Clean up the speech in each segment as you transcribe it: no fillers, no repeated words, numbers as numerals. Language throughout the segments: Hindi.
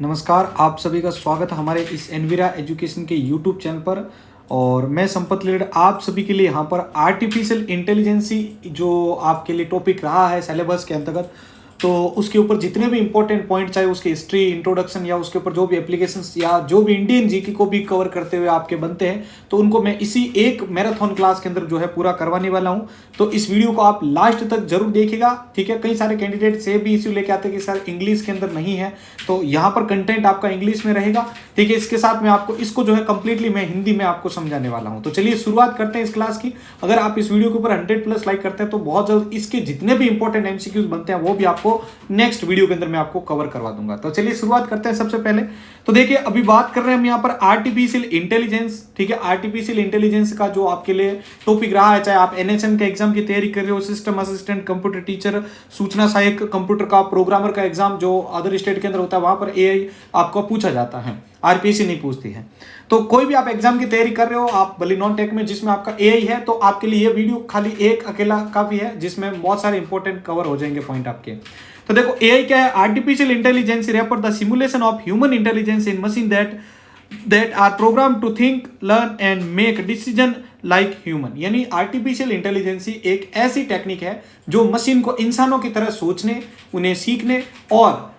नमस्कार, आप सभी का स्वागत है हमारे इस एनवीरा एजुकेशन के यूट्यूब चैनल पर। और मैं संपत लीड आप सभी के लिए यहाँ पर आर्टिफिशियल इंटेलिजेंसी जो आपके लिए टॉपिक रहा है सिलेबस के अंतर्गत, तो उसके ऊपर जितने भी इंपॉर्टेंट पॉइंट, चाहे उसके हिस्ट्री, इंट्रोडक्शन या उसके ऊपर जो भी एप्लीकेशंस या जो भी इंडियन जीके को भी कवर करते हुए आपके बनते हैं, तो उनको मैं इसी एक मैराथन क्लास के अंदर जो है पूरा करवाने वाला हूं। तो इस वीडियो को आप लास्ट तक जरूर देखिएगा, ठीक है। कई सारे कैंडिडेट से भी इश्यू लेके आते हैं कि सर इंग्लिश के अंदर नहीं है, तो यहाँ पर कंटेंट आपका इंग्लिश में रहेगा, ठीक है। इसके साथ में आपको इसको जो है कंप्लीटली मैं हिंदी में आपको समझाने वाला हूँ। तो चलिए शुरुआत करते हैं इस क्लास की। अगर आप इस वीडियो के ऊपर 100+ लाइक करते हैं तो बहुत जल्द इसके जितने भी इंपॉर्टेंट एमसीक्यूज बनते हैं वो भी आपको नेक्स्ट वीडियो के अंदर मैं आपको कवर करवा दूंगा। तो चलिए शुरुआत करते हैं। सबसे पहले तो देखिए, अभी बात कर रहे हैं हम यहाँ पर आर्टिफिशियल इंटेलिजेंस, ठीक है। आर्टिफिशियल इंटेलिजेंस का जो आपके लिए टॉपिक रहा है, चाहे आप एनएचएम के एग्जाम की तैयारी कर रहे हो, सिस्टम असिस्टेंट, कंप्यूटर टीचर, सूचना सहायक, कंप्यूटर का प्रोग्रामर का एग्जाम जो अदर स्टेट के अंदर होता है, वहां पर एआई आपको पूछा जाता है, आरपीएससी नहीं पूछती है। तो कोई भी आप एग्जाम की तैयारी कर रहे हो, आप भले नॉन टेक में जिसमें आपका एआई है, तो आपके लिए ये वीडियो खाली एक अकेला काफी है, जिसमें बहुत सारे इंपॉर्टेंट कवर हो जाएंगे पॉइंट आपके। तो देखो, एआई क्या है? Artificial intelligence refer the simulation of human intelligence in machine that are program to think, learn and make decision like human. यानी आर्टिफिशियल इंटेलिजेंस एक ऐसी टेक्निक है जो मशीन को इंसानों की तरह सोचने, उन्हें सीखने और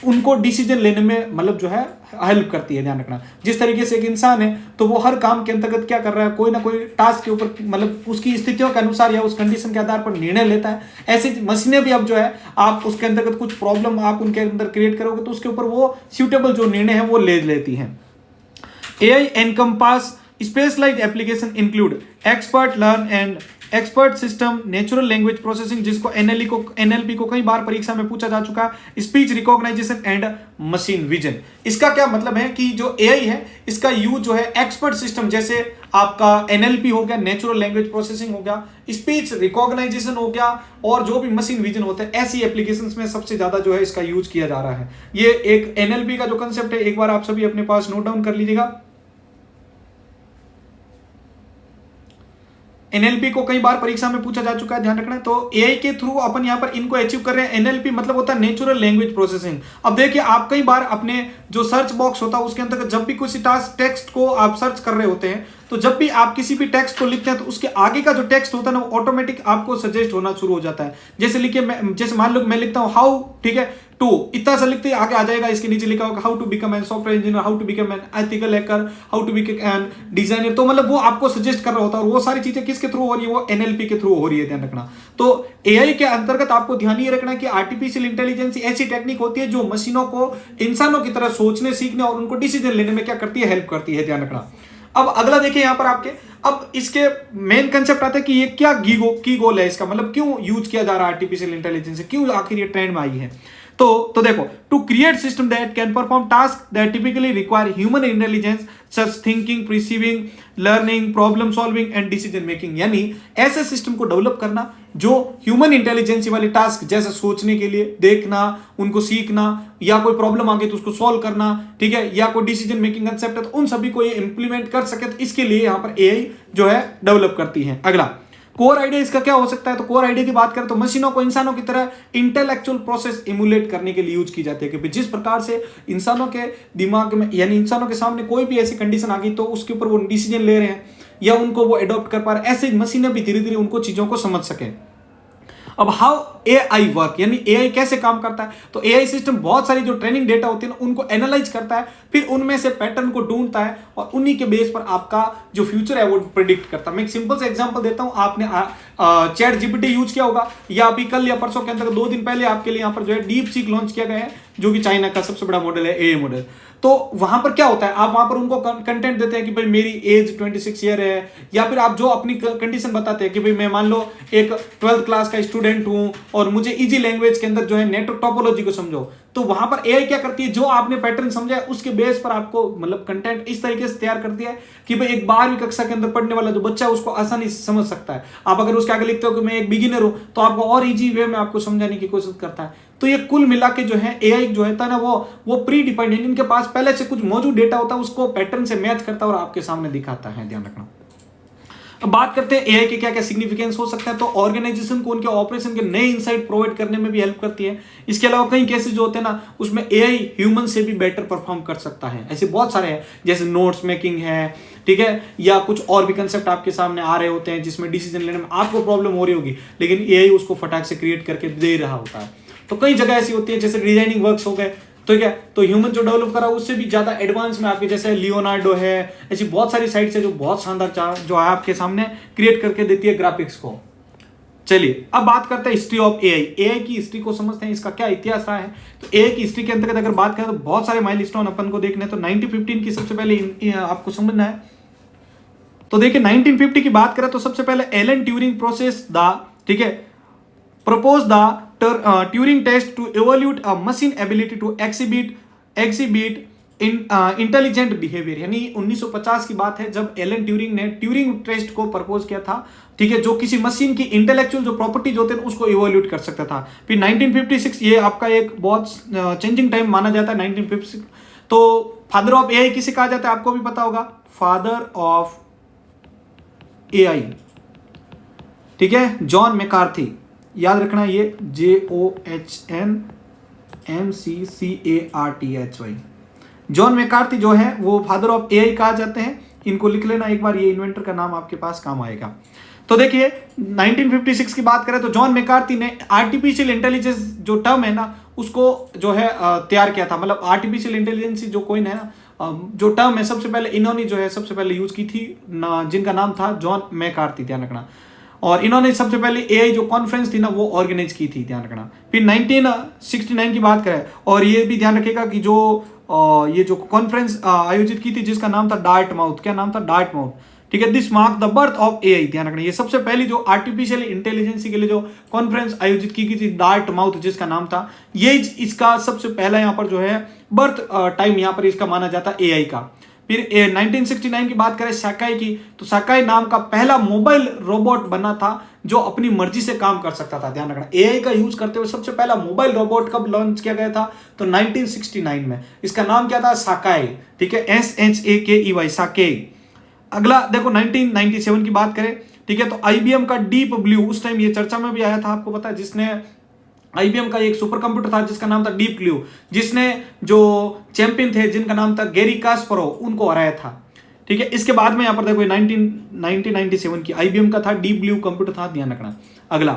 उनको डिसीजन लेने में मतलब जो है हेल्प करती है। ध्यान रखना, जिस तरीके से एक इंसान है तो वो हर काम के अंतर्गत क्या कर रहा है, कोई ना कोई टास्क के ऊपर मतलब उसकी स्थितियों के अनुसार या उस कंडीशन के आधार पर निर्णय लेता है। ऐसे मशीनें भी अब जो है, आप उसके अंतर्गत कुछ प्रॉब्लम आप उनके अंदर क्रिएट करोगे तो उसके ऊपर वो सुटेबल जो निर्णय है वो ले लेती है। AI encompass specialized application include expert learn and expert system, natural language processing जिसको NLP को कई बार परीक्षा में पूछा जा चुका है, speech recognisation and machine vision. इसका क्या मतलब है कि जो AI है इसका यूज जो है एक्सपर्ट सिस्टम, जैसे आपका NLP हो गया, नेचुरल लैंग्वेज प्रोसेसिंग हो गया, स्पीच रिकॉग्नाइजेशन हो गया, और जो भी मशीन विजन होता है, ऐसी एप्लीकेशंस में सबसे ज्यादा जो है इसका यूज किया जा रहा है। ये एक NLP का जो कंसेप्ट है, एक बार आप सभी अपने पास नोट डाउन कर लीजिएगा। एनएलपी को कई बार परीक्षा में पूछा जा चुका है, ध्यान रखना है। तो एआई के थ्रू अपन यहां पर इनको अचीव कर रहे हैं। एनएलपी मतलब होता है नेचुरल लैंग्वेज प्रोसेसिंग। अब देखिए, आप कई बार अपने जो सर्च बॉक्स होता है उसके अंदर जब भी किसी टेक्स्ट को आप सर्च कर रहे होते हैं, तो जब भी आप किसी भी टेक्स्ट को लिखते हैं तो उसके आगे का जो टेक्स्ट होता है ना, वो ऑटोमेटिक आपको सजेस्ट होना शुरू हो जाता है। जैसे लिखिए, जैसे मान लो मैं लिखता हूं हाउ, ठीक है, टू, इतना सा लिखते ही आगे आ जाएगा, इसके नीचे लिखा होगा how to become an software engineer, how to become an ethical hacker, how to become an designer. तो मतलब वो आपको सजेस्ट कर रहा होता है, और वो सारी चीजें किसके थ्रू हो रही है? वो एनएलपी के थ्रू हो रही है, ध्यान रखना। तो एआई के अंतर्गत आपको ध्यान ये रखना कि आर्टिफिशियल इंटेलिजेंस ऐसी टेक्निक होती है जो मशीनों को इंसानों की तरह सोचने, सीखने और उनको डिसीजन लेने में क्या करती है? हेल्प करती है, ध्यान रखना। अब अगला देखिए यहां पर आपके, अब इसके मेन कंसेप्ट आता है कि ये क्या की गोल है इसका, मतलब क्यों यूज किया जा रहा है आर्टिफिशियल इंटेलिजेंस, क्यों आखिर ये ट्रेंड में आई है। तो देखो, to create system that can perform task that typically require human intelligence such thinking, perceiving, learning, problem solving and decision making. यानी ऐसे सिस्टम को डेवलप करना जो ह्यूमन इंटेलिजेंस वाले टास्क, जैसे सोचने के लिए, देखना, उनको सीखना, या कोई प्रॉब्लम आ गई तो उसको सॉल्व करना, ठीक है, या कोई डिसीजन मेकिंग कंसेप्ट है तो उन सभी को ये इंप्लीमेंट कर सके, तो इसके लिए यहां पर एआई जो है डेवलप करती है। अगला कोर आइडिया इसका क्या हो सकता है? तो कोर आइडिया की बात करें तो मशीनों को इंसानों की तरह इंटेलेक्चुअल प्रोसेस इमुलेट करने के लिए यूज की जाती है, कि जिस प्रकार से इंसानों के दिमाग में, यानी इंसानों के सामने कोई भी ऐसी कंडीशन आ गई तो उसके ऊपर वो डिसीजन ले रहे हैं या उनको वो एडॉप्ट कर पा रहे हैं, ऐसे मशीनें भी धीरे धीरे उनको चीजों को समझ सके। अब हाउ एआई वर्क, यानी एआई कैसे काम करता है? तो एआई सिस्टम बहुत सारी जो ट्रेनिंग डेटा होती है ना, उनको एनालाइज करता है, फिर उनमें से पैटर्न को ढूंढता है और उन्हीं के बेस पर आपका जो फ्यूचर है वो प्रिडिक्ट करता है। मैं एक सिंपल सा एग्जांपल देता हूं। आपने चैट जीपीटी यूज किया होगा, या अभी कल या परसों के अंदर 2 दिन पहले आपके लिए यहाँ पर जो है डीप सीक लॉन्च किया गया है, जो कि चाइना का सबसे बड़ा मॉडल है, एआई मॉडल। तो वहां पर क्या होता है, आप वहां पर उनको कंटेंट देते हैं कि भाई मेरी एज 26 ईयर है, या फिर आप जो अपनी कंडीशन बताते हैं कि भाई मैं मान लो एक 12th क्लास का स्टूडेंट हूं और मुझे इजी लैंग्वेज के अंदर जो है नेटवर्क टोपोलॉजी को समझो। तो वहां पर एआई क्या करती है, जो आपने पैटर्न समझा है उसके बेस पर आपको मतलब कंटेंट इस तरीके से तैयार करती है कि भाई एक 12वीं कक्षा के अंदर पढ़ने वाला जो बच्चा है उसको आसानी से समझ सकता है। आप अगर उसके आगे लिखते हो कि मैं एक बिगिनर हूं, तो आपको और इजी वे में आपको समझाने की कोशिश करता है। तो ये कुल मिला के जो है एआई जो है ना, वो प्री डिफाइंड, इनके पास पहले से कुछ मौजूद डेटा होता है, उसको पैटर्न से मैच करता है और आपके सामने दिखाता है, ध्यान रखना। अब बात करते हैं एआई के क्या क्या सिग्निफिकेंस हो सकता है। तो ऑर्गेनाइजेशन को उनके ऑपरेशन के नए इनसाइट प्रोवाइड करने में भी हेल्प करती है। इसके अलावा कई केसेस जो होते हैं ना, उसमें एआई ह्यूमन से भी बेटर परफॉर्म कर सकता है। ऐसे बहुत सारे हैं, जैसे नोट्स मेकिंग है, ठीक है, या कुछ और भी कंसेप्ट आपके सामने आ रहे होते हैं जिसमें डिसीजन लेने में आपको प्रॉब्लम हो रही होगी, लेकिन एआई उसको फटाक से क्रिएट करके दे रहा होता है। तो कई जगह ऐसी होती है, जैसे डिजाइनिंग वर्क्स हो गए, तो क्या, तो ह्यूमन जो डेवलप करा उससे भी ज्यादा एडवांस में आपके, जैसे लियोनार्डो है, ऐसी बहुत सारी साइट्स है जो बहुत शानदार जो है आपके सामने क्रिएट करके देती है ग्राफिक्स को। चलिए अब बात करते हैं हिस्ट्री ऑफ एआई। एआई की हिस्ट्री को समझते हैं, इसका क्या इतिहास रहा है। तो एआई की हिस्ट्री के अंतर्गत अगर बात करें तो बहुत सारे माइलस्टोन अपन को देखने, तो 1915 की सबसे पहले आपको समझना है। तो देखिए 1950 की बात करें तो सबसे पहले एलन ट्यूरिंग प्रोसेस द, ठीक है, propose the Turing test to evaluate a machine ability to exhibit intelligent behaviour. यानी 1950 की बात है जब एलन ट्यूरिंग ने ट्यूरिंग टेस्ट को प्रपोज किया था, ठीक है, जो किसी मशीन की इंटेलेक्चुअल जो प्रॉपर्टीज होते हैं उसको इवोल्यूट कर सकता था। फिर 1956 ये आपका एक बहुत चेंजिंग टाइम माना जाता है 1956। तो फादर ऑफ एआई किसे कहा जाता है, आपको भी पता होगा, फादर ऑफ एआई, ठीक है, जॉन मैकार्थी। याद रखना ये JOHN McCarthy, जॉन मैकार्थी जो है वो फादर ऑफ एआई कहा जाते हैं। इनको लिख लेना एक बार, ये इन्वेंटर का नाम आपके पास काम आएगा। तो देखिए 1956 की बात करें तो जॉन मैकार्थी ने आर्टिफिशियल इंटेलिजेंस जो टर्म है ना उसको जो है तैयार किया था। मतलब आर्टिफिशियल इंटेलिजेंस जो कोई है ना, जो टर्म है सबसे पहले इन्होंने जो है सबसे पहले यूज की थी जिनका नाम था जॉन मैकार्थी, ध्यान रखना। और इन्होंने सबसे पहले एआई जो कॉन्फ्रेंस थी ना वो ऑर्गेनाइज की थी, ध्यान रखना। फिर 1969 की बात करें, और ये भी ध्यान रखिएगा कि जो ये जो कॉन्फ्रेंस आयोजित की थी जिसका नाम था डार्टमाउथ, क्या नाम था, डार्टमाउथ, ठीक है, this mark the birth of AI, ध्यान रखना। ये सबसे पहली जो आर्टिफिशियल इंटेलिजेंस के लिए जो कॉन्फ्रेंस आयोजित की गई थी डार्टमाउथ जिसका नाम था, ये इसका सबसे पहला यहाँ पर जो है बर्थ टाइम यहाँ पर इसका माना जाता है एआई का। फिर 1969 की बात करें साकाई की, तो साकाई नाम का पहला मोबाइल रोबोट बना था जो अपनी मर्जी से काम कर सकता था, ध्यान रखना। एआई का यूज करते हुए सबसे पहला मोबाइल रोबोट कब लॉन्च किया गया था, तो 1969 में। इसका नाम क्या था, साकाई, ठीक है, SHAKEY, साकेई। अगला देखो 1997 की बात करें, ठीक है, तो आईबीएम का डीप ब्लू, उस टाइम ये चर्चा में भी आया था, आपको पता है, जिसने आईबीएम का एक सुपर कंप्यूटर था जिसका नाम था डीप ब्लू, जिसने जो चैंपियन थे जिनका नाम था गैरी कास्परोव उनको हराया था, ठीक है। इसके बाद में यहाँ पर देखो 1997 की आईबीएम का था डीप ब्लू कंप्यूटर था, ध्यान रखना। अगला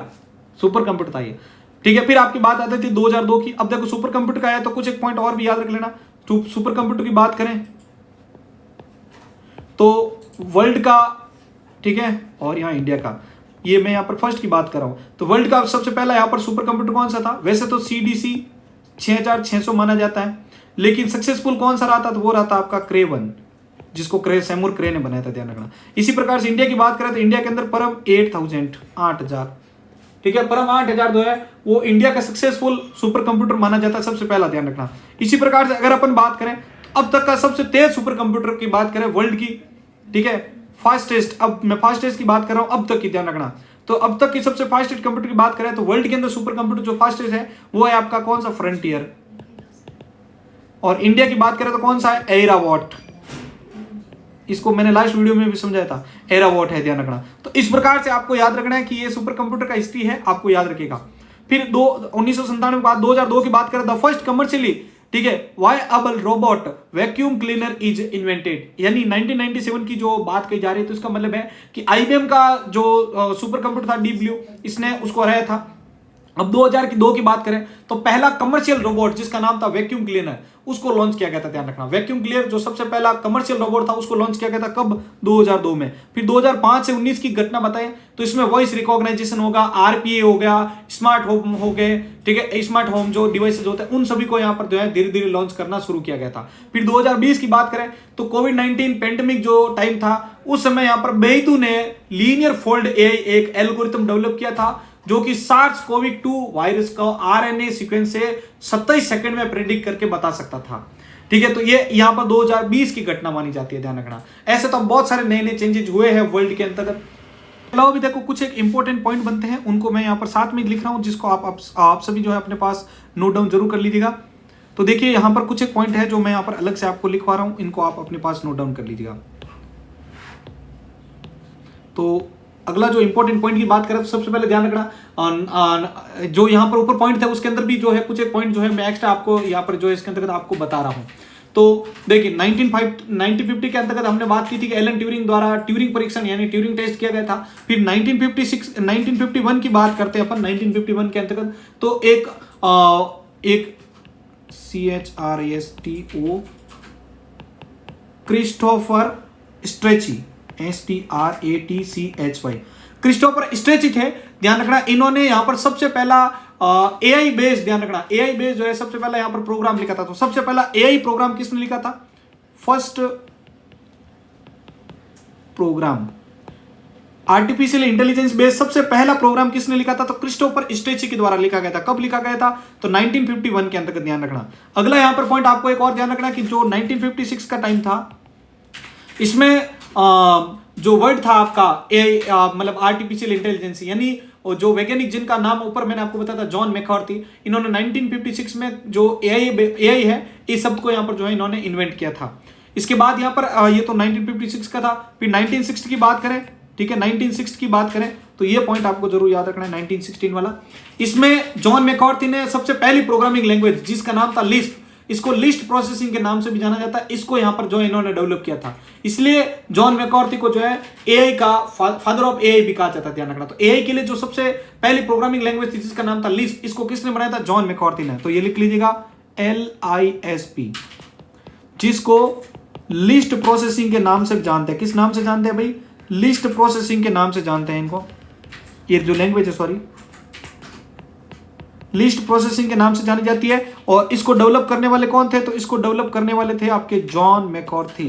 सुपर कंप्यूटर था ये, ठीक है। फिर आपकी बात आती थी 2002 की। अब देखो सुपर कंप्यूटर का आया तो कुछ एक पॉइंट और भी याद रख लेना। तो सुपर कंप्यूटर की बात करें तो वर्ल्ड का, ठीक है, और यहाँ इंडिया का, ये मैं यहाँ पर फर्स्ट की बात कर रहा हूं। तो वर्ल्ड का सबसे पहला यहाँ पर सुपर कंप्यूटर कौन सा था, वैसे तो CDC 6600 माना जाता है, लेकिन सक्सेसफुल कौन सा रहा था, तो वो रहा था आपका क्रे-1, जिसको सैमुर क्रे ने बनाया था, ध्यान रखना। इसी प्रकार से इंडिया की बात करें तो इंडिया के अंदर परम 8000, ठीक है, परम 8000 जो है वो इंडिया का सक्सेसफुल सुपर कंप्यूटर माना जाता है सबसे पहला, ध्यान रखना। इसी प्रकार से अगर अपन बात करें तो अब तक का सबसे तेज सुपर कंप्यूटर की बात करें वर्ल्ड की, ठीक है, फास्टेस्ट, अब मैं फास्टेस्ट की बात कर रहा हूं अब तक की, ध्यान रखना। तो अब तक की सबसे फास्टेस्ट कंप्यूटर की बात करें तो वर्ल्ड के अंदर सुपर कंप्यूटर जो फास्टेस्ट है वो है आपका कौन सा, फ्रंटियर। और इंडिया की बात करें तो कौन सा है, एरावॉट। इसको मैंने लास्ट वीडियो में भी समझाया था, एरावॉट है, ध्यान रखना। तो इस प्रकार से आपको याद रखना है कि ये सुपर कंप्यूटर का हिस्ट्री है, आपको याद रखेगा। फिर 1997 के बाद 2002 की बात करें, द फर्स्ट कमर्शियली, ठीक है, viable robot vacuum cleaner is invented. यानी 1997 की जो बात कही जा रही है तो इसका मतलब है कि आईबीएम का जो सुपर कंप्यूटर था डीप ब्लू, इसने उसको हराया था। अब 2002 की बात करें तो पहला कमर्शियल रोबोट जिसका नाम था वैक्यूम क्लीनर उसको लॉन्च किया गया था, ध्यान रखना। वैक्यूम क्लीनर जो सबसे पहला कमर्शियल रोबोट था उसको लॉन्च किया गया था कब, 2002 में। फिर 2005 से 19 की घटना बताएं तो इसमें वॉइस रिकॉग्नाइजेशन होगा, RPA हो गया, स्मार्ट होम हो गए, ठीक है, स्मार्ट होम जो डिवाइसेज होते हैं उन सभी को यहाँ पर जो है धीरे धीरे लॉन्च करना शुरू किया गया था। फिर 2020 की बात करें तो कोविड-19 पेंडेमिक जो टाइम था उस समय यहाँ पर बेइतू ने लीनियर फोल्ड एआई एक एल्गोरिथम डेवलप किया था जो कि SARS-CoV-2 वायरस का RNA सीक्वेंस से 27 सेकंड में प्रेडिक्ट करके बता सकता था, ठीक है। तो ये यहाँ पर 2020 की घटना मानी जाती है, ध्यान रखना। ऐसे तो बहुत सारे नए नए चेंजेस हुए हैं वर्ल्ड के अंतर्गत। अलावा भी देखो कुछ एक इंपॉर्टेंट पॉइंट बनते हैं, उनको मैं यहाँ पर साथ में लिख रहा हूँ, जिसको आप सभी जो है अपने पास नोट डाउन जरूर कर लीजिएगा। तो देखिए यहाँ पर कुछ एक पॉइंट है जो मैं यहाँ पर अलग से आपको लिखवा रहा हूँ, इनको आप अपने पास नोट डाउन कर लीजिएगा। तो अगला जो इंपॉर्टेंट पॉइंट की बात करें तो सबसे पहले ध्यान रखना जो यहाँ पर ऊपर पॉइंट थे उसके अंदर भी जो है कुछ एक पॉइंट जो है मैं एक्स्ट्रा आपको यहाँ पर जो है इसके अंतर्गत आपको बता रहा हूँ। तो देखिए 1950 के अंतर्गत हमने बात की थी कि एलन ट्यूरिंग द्वारा ट्यूरिंग परीक्षण यानी ट्यूरिंग टेस्ट किया गया था। फिर 1951 की बात करते हैं अपन 1951 के अंतर्गत, तो एक CHRISTO Christopher stretchy STRATCHY Christopher stretchy थे। ध्यान रखना इन्होंने यहां पर सबसे पहला AI बेस्ड, ध्यान रखना AI बेस्ड जो है सबसे पहला यहां पर प्रोग्राम लिखा था। तो सबसे पहला AI प्रोग्राम किसने लिखा था? First program artificial intelligence based सबसे पहला प्रोग्राम किसने लिखा था? तो क्रिस्टोफर स्ट्रेची के द्वारा लिखा गया था। कब लिखा गया था? तो 1951 के अंतर्गत, ध्यान रखना। अगला यहां पर पॉइंट आपको एक और ध्यान रखना कि जो 1956 का टाइम था इसमें जो वर्ड था आपका AI मतलब आर्टिफिशियल इंटेलिजेंस, यानी जो वैज्ञानिक जिनका नाम ऊपर मैंने आपको बताया था जॉन मैककार्थी, इन्होंने 1956 में जो AI है इस शब्द को यहां पर जो है इन्होंने इन्वेंट किया था। इसके बाद यहां पर ये तो 1956 का था। फिर 1960 की बात करें, ठीक है, 1960 की बात करें तो ये पॉइंट आपको जरूर याद रखना है 1916 वाला। इसमें जॉन मैककार्थी ने सबसे पहली प्रोग्रामिंग लैंग्वेज जिसका नाम था लिस्प, इसको लिस्ट प्रोसेसिंग के नाम से भी जाना जाता है, इसको यहां पर जो है इन्होंने डेवलप किया था। इसलिए जॉन मैककार्थी को जो है AI का फादर ऑफ AI भी कहा जाता है, ध्यान रखना। तो AI के लिए जो सबसे पहली प्रोग्रामिंग लैंग्वेज थी जिसका नाम था लिस्प, इसको किसने बनाया था? जॉन मैककार्थी ने। तो ये लिख लीजिएगा LISP, जिसको लिस्ट प्रोसेसिंग के नाम से जानते हैं। किस नाम से जानते हैं भाई? लिस्ट प्रोसेसिंग के नाम से जानते हैं इनको। ये जो लैंग्वेज है, सॉरी, लिस्ट प्रोसेसिंग के नाम से जानी जाती है। और इसको डेवलप करने वाले कौन थे? तो इसको डेवलप करने वाले थे आपके जॉन मैककार्थी।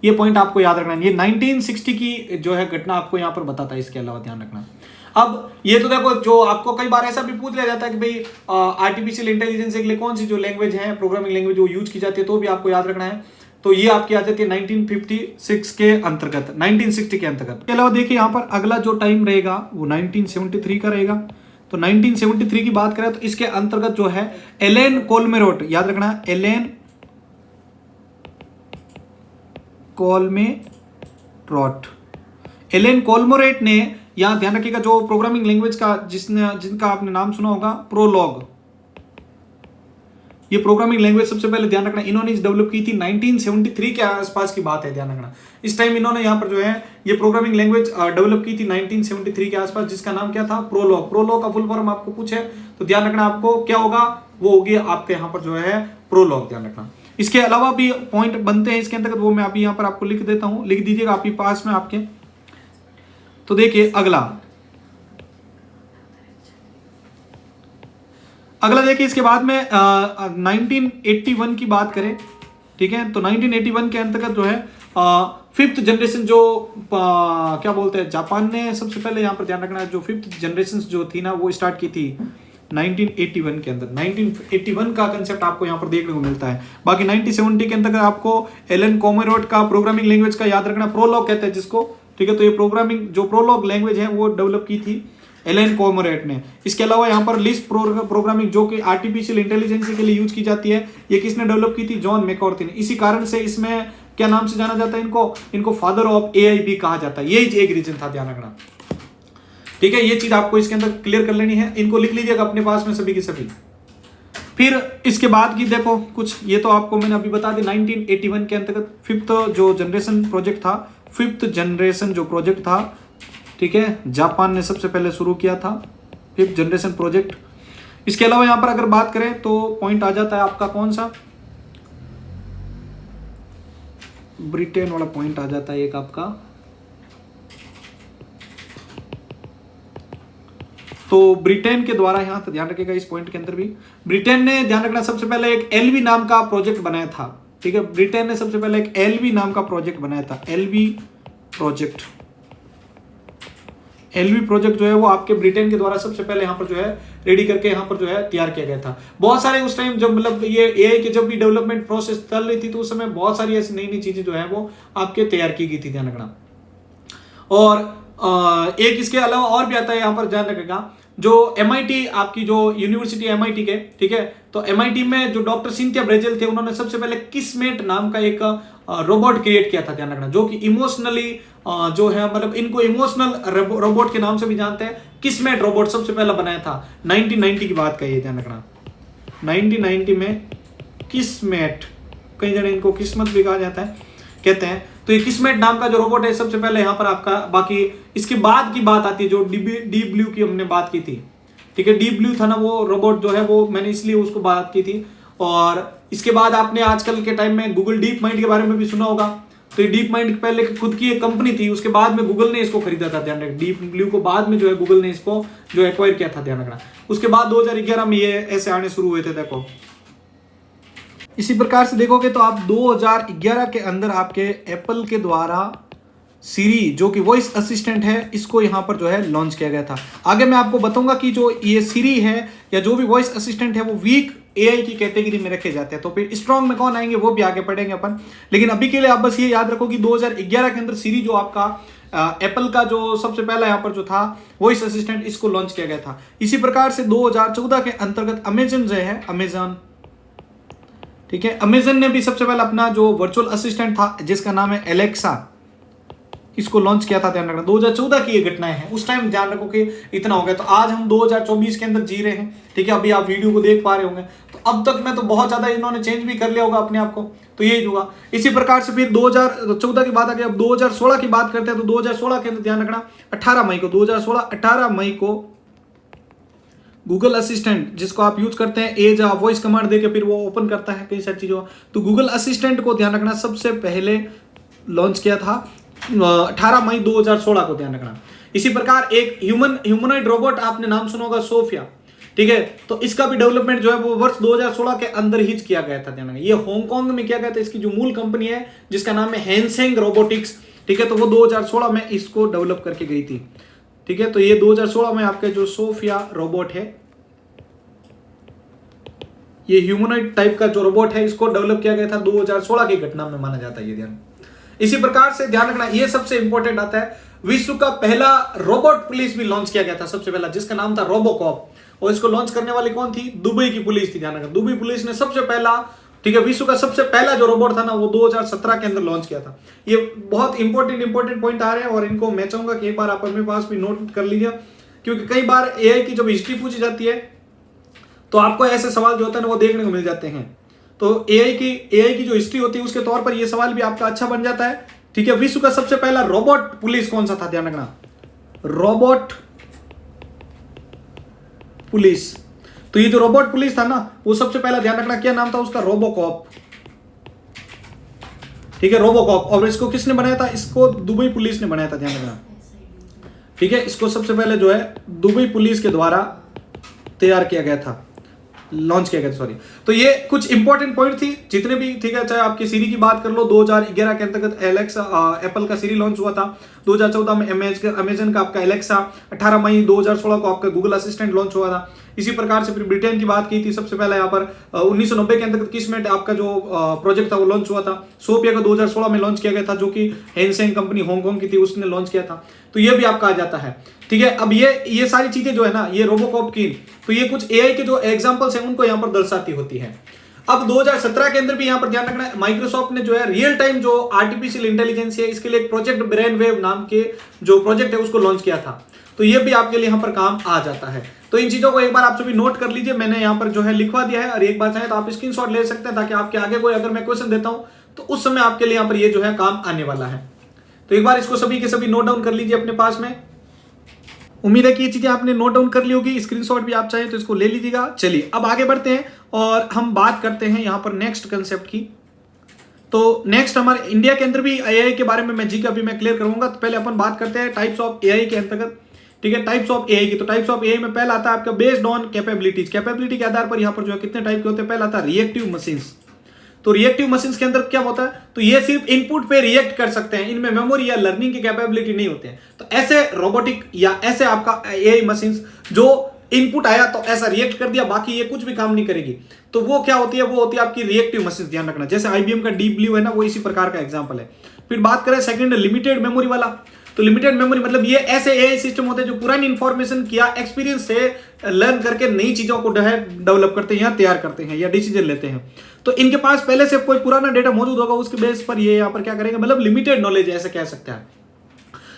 ये पॉइंट आपको याद रखना है। ये 1960 की जो है घटना आपको यहां पर बताता है। इसके अलावा ध्यान रखना, अब ये तो देखो जो आपको कई बार ऐसा भी पूछ लिया जाता है कि भाई आर्टिफिशियल इंटेलिजेंस के लिए कौन सी जो लैंग्वेज है, प्रोग्रामिंग लैंग्वेज वो यूज की जाती है, तो भी आपको याद रखना है। तो ये आपकी आ जाती है 1956 के अंतर्गत, 1960 के अंतर्गत। इसके अलावा देखिए यहाँ पर अगला जो टाइम रहेगा वो 1973 का रहेगा। तो 1973 की बात करें तो इसके अंतर्गत जो है एलेन कोलमेरोट, याद रखना, एलेन कोलमेरोट, एलेन कोलमेरोट ने, यहां ध्यान रखिएगा, जो प्रोग्रामिंग लैंग्वेज का जिनका आपने नाम सुना होगा प्रोलॉग, ये प्रोग्रामिंग लैंग्वेज सबसे पहले ध्यान रखना इन्होंने डेवलप की थी 1973 के आसपास की बात है, ध्यान रखना। इस टाइम इन्होंने यहाँ पर जो है ये प्रोग्रामिंग लैंग्वेज डेवलप की थी 1973 के आसपास, जिसका नाम क्या था? प्रोलॉग। प्रोलॉग का फुल फॉर्म आपको पूछे तो ध्यान रखना आपको क्या होगा, वो होगी आपके यहाँ पर जो है प्रोलॉग, ध्यान रखना। इसके अलावा भी पॉइंट बनते हैं इसके अंतर्गत, वो मैं अभी यहाँ पर आपको लिख देता हूँ, लिख दीजिएगा आपके पास में आपके। तो देखिए अगला देखिए इसके बाद में 1981 की बात करें, ठीक है, तो 1981 के अंतर्गत जो है 5th जनरेशन जो क्या बोलते हैं, जापान ने सबसे पहले यहाँ पर ध्यान रखना है जो 5th जनरेशन जो थी ना वो स्टार्ट की थी 1981 के अंदर। 1981 का कंसेप्ट आपको यहाँ पर देखने को मिलता है। बाकी 1970 के अंतर्गत आपको एलन कोलमेरोट का प्रोग्रामिंग लैंग्वेज का याद रखना, प्रोलॉग कहते हैं जिसको, ठीक है। तो ये प्रोग्रामिंग जो प्रोलॉग लैंग्वेज है वो डेवलप की थी एलन कोलमेरोट ने। इसके अलावा यहाँ पर लिस्प प्रोग्रामिंग जो कि आर्टिफिशियल इंटेलिजेंस के लिए यूज की जाती है, ये किसने डेवलप की थी? जॉन मैककार्थी ने। इसी कारण से इसमें क्या नाम से जाना जाता है इनको फादर ऑफ AI भी कहा जाता है। यही एक रीजन था, ध्यान रखना, ठीक है। ये चीज आपको इसके अंदर क्लियर कर लेनी है, इनको लिख लीजिएगा अपने पास में सभी की सभी। फिर इसके बाद की देखो कुछ, ये तो आपको मैंने अभी बता दी 1981 के अंतर्गत 5th जो जनरेशन प्रोजेक्ट था, 5th जनरेशन जो प्रोजेक्ट था, ठीक है, जापान ने सबसे पहले शुरू किया था 5th जनरेशन प्रोजेक्ट। इसके अलावा यहां पर अगर बात करें तो पॉइंट आ जाता है आपका कौन सा, ब्रिटेन वाला पॉइंट आ जाता है एक आपका। तो ब्रिटेन के द्वारा यहां तो ध्यान रखिएगा इस पॉइंट के अंदर भी, ब्रिटेन ने ध्यान रखना सबसे पहले एक LV नाम का प्रोजेक्ट बनाया था, ठीक है। ब्रिटेन ने सबसे पहले एक LV नाम का प्रोजेक्ट बनाया था, LV प्रोजेक्ट। LV प्रोजेक्ट जो है वो आपके ब्रिटेन के द्वारा सबसे पहले यहाँ पर जो है रेडी करके यहाँ पर जो है तैयार किया गया था। बहुत सारे उस टाइम जब मतलब ये AI के जब भी डेवलपमेंट प्रोसेस चल रही थी तो उस समय बहुत सारी ऐसी नई नई चीजें जो है वो आपके तैयार की गई थी, ध्यान रखना। और एक इसके अलावा और भी आता है यहाँ पर ध्यान रखेगा, जो MIT आपकी जो यूनिवर्सिटी MIT के, ठीक है, तो MIT में जो डॉक्टर सिंथिया ब्रेजेल थे, उन्होंने सबसे पहले किसमेट नाम का एक रोबोट क्रिएट किया था, ध्यान रखना, जो कि इमोशनली जो है, मतलब इनको इमोशनल रोबोट के नाम से भी जानते हैं। किसमेट रोबोट सबसे पहला बनाया था 1990 की बात का, ये ध्यान रखना, 1990 में किसमेट, कई जगह इनको किस्मत भी कहा जाता है, कहते हैं। तो ये किसमेट नाम का जो रोबोट है सबसे पहले यहाँ पर आपका, बाकी इसके बाद की बात आती है जो डीप ब्लू की हमने बात की थी, ठीक है, डीप ब्लू था ना वो रोबोट जो है, वो मैंने इसलिए उसको बात की थी। और इसके बाद आपने आजकल के टाइम में गूगल डीप माइंड के बारे में भी सुना होगा। तो ये डीप माइंड पहले खुद की एक कंपनी थी, उसके बाद में गूगल ने इसको खरीदा था, ध्यान रखना, डीप ब्लू को बाद में जो है गूगल ने इसको जो एक्वायर किया था, ध्यान रखना। उसके बाद 2011 में ये ऐसे आने शुरू हुए थे, देखो इसी प्रकार से देखोगे तो आप 2011 के अंदर आपके एप्पल के द्वारा सीरी जो कि वॉइस असिस्टेंट है, इसको यहाँ पर जो है लॉन्च किया गया था। आगे मैं आपको बताऊंगा कि जो ये सीरी है या जो भी वॉइस असिस्टेंट है वो वीक AI की कैटेगरी में रखे जाते हैं, तो फिर स्ट्रॉन्ग में कौन आएंगे वो भी आगे पढ़ेंगे अपन। लेकिन अभी के लिए आप बस ये याद रखो कि 2011 के अंदर सीरी जो आपका एप्पल का जो सबसे पहला यहाँ पर जो था वॉइस असिस्टेंट, इसको लॉन्च किया गया था। इसी प्रकार से 2014 के अंतर्गत अमेजन जो है, अमेजन, ठीक है, अमेजन ने भी सबसे पहले अपना जो वर्चुअल असिस्टेंट था जिसका नाम है एलेक्सा, इसको लॉन्च किया था, ध्यान रखना। 2014 की ये घटनाएं हैं, उस टाइम ध्यान रखो कि इतना हो गया। तो आज हम 2024 के अंदर जी रहे हैं, ठीक है, अभी आप वीडियो को देख पा रहे होंगे, तो अब तक में तो बहुत ज्यादा इन्होंने चेंज भी कर लिया होगा अपने आप को, तो यही होगा। इसी प्रकार से फिर 2014 की बात आ गई, अब 2016 की बात करते हैं। तो 2016 के अंदर ध्यान रखना 18 मई को गूगल असिस्टेंट, जिसको आप यूज करते हैं एज वॉइस कमांड देके फिर वो ओपन करता है कई सारी चीजों, तो गूगल असिस्टेंट को ध्यान रखना सबसे पहले लॉन्च किया था 18 मई 2016 को, ध्यान रखना। इसी प्रकार एक ह्यूमनॉइड रोबोट आपने नाम सुना होगा, सोफिया, ठीक है, तो इसका भी डेवलपमेंट जो है वो वर्ष 2016 के अंदर ही किया गया था, ध्यान रखना। ये हांगकांग में किया गया था, इसकी जो मूल कंपनी है जिसका नाम है हैनसेंग रोबोटिक्स, ठीक है, तो वो 2016 में इसको डेवलप करके गई थी, ठीक है। तो ये 2016 में आपके जो सोफिया रोबोट है, ये ह्यूमनॉइड टाइप का जो रोबोट है, इसको डेवलप किया गया था 2016 की घटना में माना जाता है ये, ध्यान। इसी प्रकार से ध्यान रखना, ये सबसे इंपॉर्टेंट आता है, विश्व का पहला रोबोट पुलिस भी लॉन्च किया गया था सबसे पहला, जिसका नाम था रोबोकॉप, और इसको लॉन्च करने वाली कौन थी? दुबई की पुलिस थी, ध्यान रखना। दुबई पुलिस ने सबसे पहला, ठीक है, विश्व का सबसे पहला जो रोबोट था ना वो 2017 के अंदर लॉन्च किया था। ये बहुत इंपॉर्टेंट पॉइंट आ रहे हैं और इनको मैं चाहूंगा कि एक बार आप अपने पास भी नोट कर लीजिए, क्योंकि कई बार AI की जब हिस्ट्री पूछी जाती है तो आपको ऐसे सवाल जो होते हैं वो देखने को मिल जाते हैं। तो AI की जो हिस्ट्री होती है उसके तौर पर ये सवाल भी आपका अच्छा बन जाता है, ठीक है। विश्व का सबसे पहला रोबोट पुलिस कौन सा था? ध्यान रखना, रोबोट पुलिस। तो ये जो रोबोट पुलिस था ना वो सबसे पहला, ध्यान रखना, क्या नाम था उसका? रोबोकॉप, ठीक है, रोबोकॉप। और इसको किसने बनाया था? इसको दुबई पुलिस ने बनाया था, ध्यान रखना, ठीक है। इसको सबसे पहले जो है दुबई पुलिस के द्वारा तैयार किया गया था, लॉन्च किया गया था, सॉरी। तो ये कुछ इंपॉर्टेंट पॉइंट थी जितने भी, ठीक है। चाहे आपकी सीरी की बात कर लो, 2011 के अंतर्गत एलेक्सा, एप्पल का सीरी लॉन्च हुआ था। 2014 में अमेजन का आपका एलेक्सा, 18 मई 2016 को आपका गूगल असिस्टेंट लॉन्च हुआ था। इसी प्रकार से फिर ब्रिटेन की बात की थी सबसे पहले यहाँ पर 1990 के अंतर्गत किसमेट आपका जो प्रोजेक्ट था वो लॉन्च हुआ था। सोफिया का 2016 में लॉन्च किया गया था, जो कि हैनसेंग कंपनी हांगकांग की थी, उसने लॉन्च किया था। तो ये भी आपका आ जाता है, ठीक है। अब ये सारी चीजें जो है ना, ये रोबोकॉप की, तो ये कुछ AI के जो एग्जांपल्स हैं उनको यहाँ पर दर्शाती होती है। अब 2017 के अंदर भी यहाँ पर ध्यान रखना है, माइक्रोसॉफ्ट ने जो है रियल टाइम जो आर्टिफिशियल इंटेलिजेंस है, इसके लिए एक प्रोजेक्ट ब्रेन वेव नाम के जो प्रोजेक्ट है उसको लॉन्च किया था। तो ये भी आपके लिए यहाँ पर काम आ जाता है। तो इन चीजों को एक बार आप सभी नोट कर लीजिए, मैंने यहाँ पर जो है लिखवा दिया है, और एक बार चाहे तो आप स्क्रीनशॉट ले सकते हैं, ताकि आपके आगे कोई अगर मैं क्वेश्चन देता हूं तो उस समय आपके लिए यहाँ पर ये जो है काम आने वाला है। तो एक बार इसको सभी के सभी नोट डाउन कर लीजिए अपने पास में। उम्मीद है कि ये चीजें आपने नोट डाउन कर ली होगी, स्क्रीनशॉट भी आप चाहें तो इसको ले लीजिएगा। चलिए अब आगे बढ़ते हैं और हम बात करते हैं यहाँ पर नेक्स्ट कंसेप्ट की। तो नेक्स्ट हमारे इंडिया के अंदर भी AI के बारे में मैं अभी मैं क्लियर करूंगा। तो पहले अपन बात करते हैं टाइप्स ऑफ AI के अंतर्गत, ठीक है, टाइप्स ऑफ AI की। तो टाइप्स ऑफ AI में पहला आता है आपका बेस्ड ऑन कैपेबिलिटीज, कैपेबिलिटी के आधार पर यहाँ पर जो है कितने टाइप के होते हैं। पहला आता है रिएक्टिव मशीन्स। तो रिएक्टिव मशीन्स के अंदर क्या होता है? तो ये सिर्फ इनपुट पे रिएक्ट कर सकते हैं, इनमें मेमोरी या लर्निंग की कैपेबिलिटी नहीं होते हैं। तो ऐसे रोबोटिक या ऐसे आपका AI मशीन्स जो इनपुट आया तो ऐसा रिएक्ट कर दिया, बाकी ये कुछ भी काम नहीं करेगी, तो वो क्या होती है? वो होती है आपकी रिएक्टिव मशीन्स, ध्यान रखना। जैसे IBM का डीप ब्लू है ना, वो इसी प्रकार का एग्जांपल है। फिर बात करें सेकंड लिमिटेड मेमोरी वाला, तो लिमिटेड मेमोरी मतलब ये ऐसे एआई सिस्टम होते हैं जो पुरानी इंफॉर्मेशन किया एक्सपीरियंस से लर्न करके नई चीजों को डेवलप करते हैं या तैयार करते हैं या डिसीजन लेते हैं। तो इनके पास पहले से कोई पुराना डेटा मौजूद होगा, उसके बेस पर ये यहाँ पर क्या करेंगे, मतलब लिमिटेड नॉलेज ऐसे कह सकते हैं।